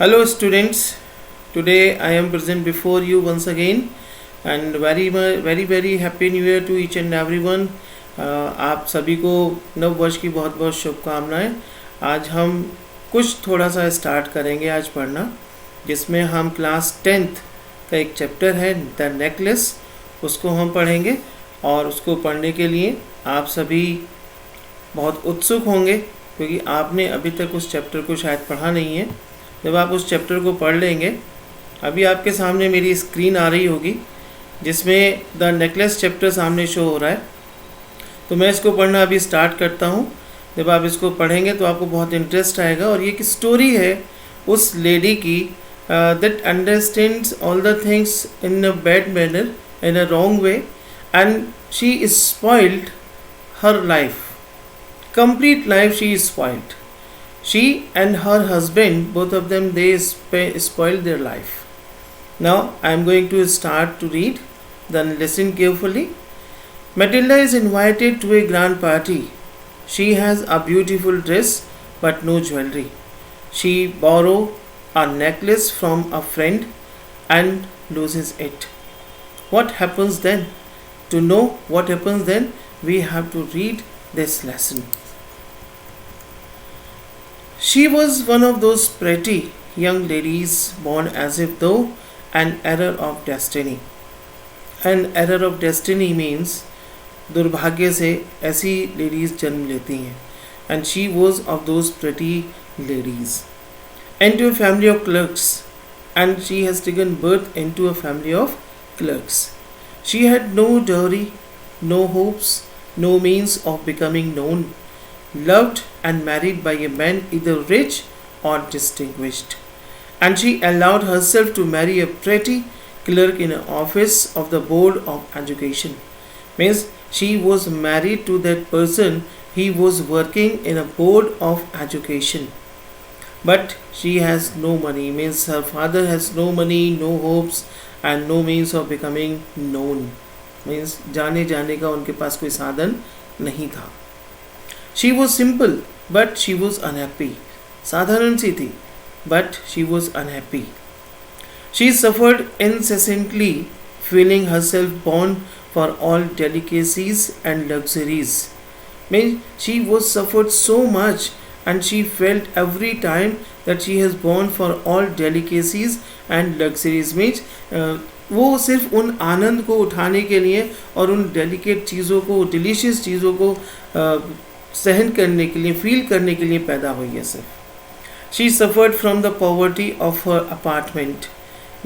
Hello students, today I am present before you once again and very happy new year to each and everyone. आप सभी को नव वर्ष की बहुत बहुत शुभकामनाएं। आज हम कुछ थोड़ा सा स्टार्ट करेंगे आज पढ़ना, जिसमें हम क्लास 10th का एक चैप्टर है द नेकलेस, उसको हम पढ़ेंगे। और उसको पढ़ने के लिए आप सभी बहुत उत्सुक होंगे, क्योंकि आपने अभी तक उस चैप्टर को शायद पढ़ा नहीं है। जब आप उस चैप्टर को पढ़ लेंगे, अभी आपके सामने मेरी स्क्रीन आ रही होगी जिसमें द नेकलेस चैप्टर सामने शो हो रहा है। तो मैं इसको पढ़ना अभी स्टार्ट करता हूँ। जब आप इसको पढ़ेंगे तो आपको बहुत इंटरेस्ट आएगा। और ये एक स्टोरी है उस लेडी की that understands all the things in a bad manner, in a wrong way, and she is spoiled her life, complete life she is spoiled. She and her husband, both of them, they spoiled their life. Now I am going to start to read. Then listen carefully. Matilda is invited to a grand party. She has a beautiful dress but no jewelry. She borrows a necklace from a friend and loses it. What happens then? To know what happens then, we have to read this lesson. She was one of those pretty young ladies born as if though an error of destiny. An error of destiny means दुर्भाग्य से ऐसी ladies जन्म लेती हैं. And she was of those pretty ladies. Into a family of clerks, and she has taken birth into a family of clerks. She had no dowry, no hopes, no means of becoming known, loved and married by a man either rich or distinguished. And she allowed herself to marry a pretty clerk in an office of the board of education. Means she was married to that person, he was working in a board of education. But she has no money, means her father has no money, no hopes and no means of becoming known. Means जाने का उनके पास कोई साधन नहीं था. She was simple but she was unhappy. साधारण सी थी but she was unhappy. She suffered incessantly, feeling herself born for all delicacies and luxuries. Means she was suffered so much and she felt every time that she has born for all delicacies and luxuries. Means वो सिर्फ उन आनंद को उठाने के लिए और उन delicate चीज़ों को, डिलीशियस चीज़ों को सहन करने के लिए, फील करने के लिए पैदा हुई है सिर्फ. She suffered from the poverty of her apartment,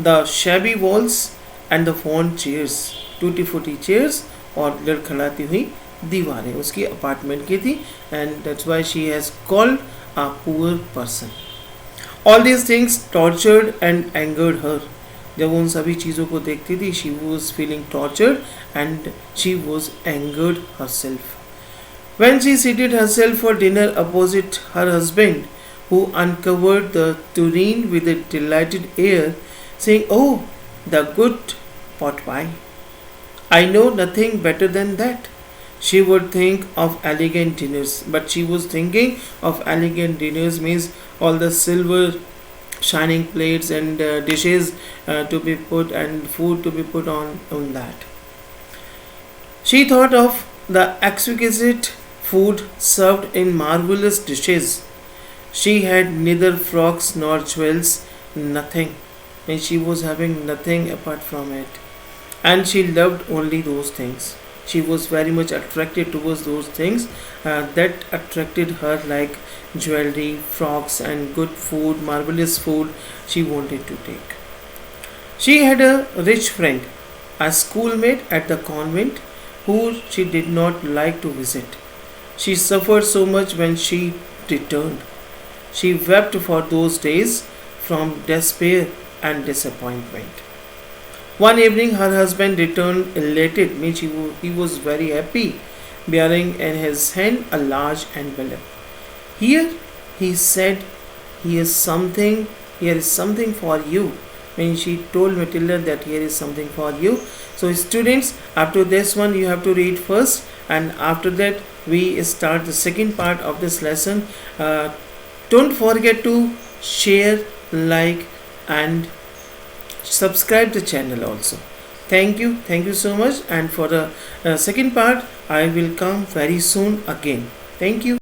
the shabby walls and the font chairs. टूटी फूटी चेयर्स और लड़खड़ाती हुई दीवारें उसकी अपार्टमेंट की थी. And that's why she has called a poor person. All these things tortured and angered her. जब उन सभी चीज़ों को देखती थी, she was feeling tortured and she was angered herself. When she seated herself for dinner opposite her husband, who uncovered the tureen with a delighted air, saying, "Oh, the good pot pie! I know nothing better than that." She would think of elegant dinners, but she was thinking of elegant dinners means all the silver shining plates and dishes to be put and food to be put on that. She thought of the exquisite food served in marvelous dishes. She had neither frocks nor jewels, nothing, and she was having nothing apart from it. And she loved only those things. She was very much attracted towards those things that attracted her, like jewelry, frocks, and good food, marvelous food she wanted to take. She had a rich friend, a schoolmate at the convent, who she did not like to visit. She suffered so much when she returned. She wept for those days from despair and disappointment. One evening her husband returned elated, means he was very happy, bearing in his hand a large envelope. Here, he said, here is something for you. When she told Matilda that here is something for you. So students, after this one you have to read first, and after that we start the second part of this lesson. Don't forget to share, like, and subscribe the channel also. Thank you so much. And for the second part, I will come very soon again. Thank you.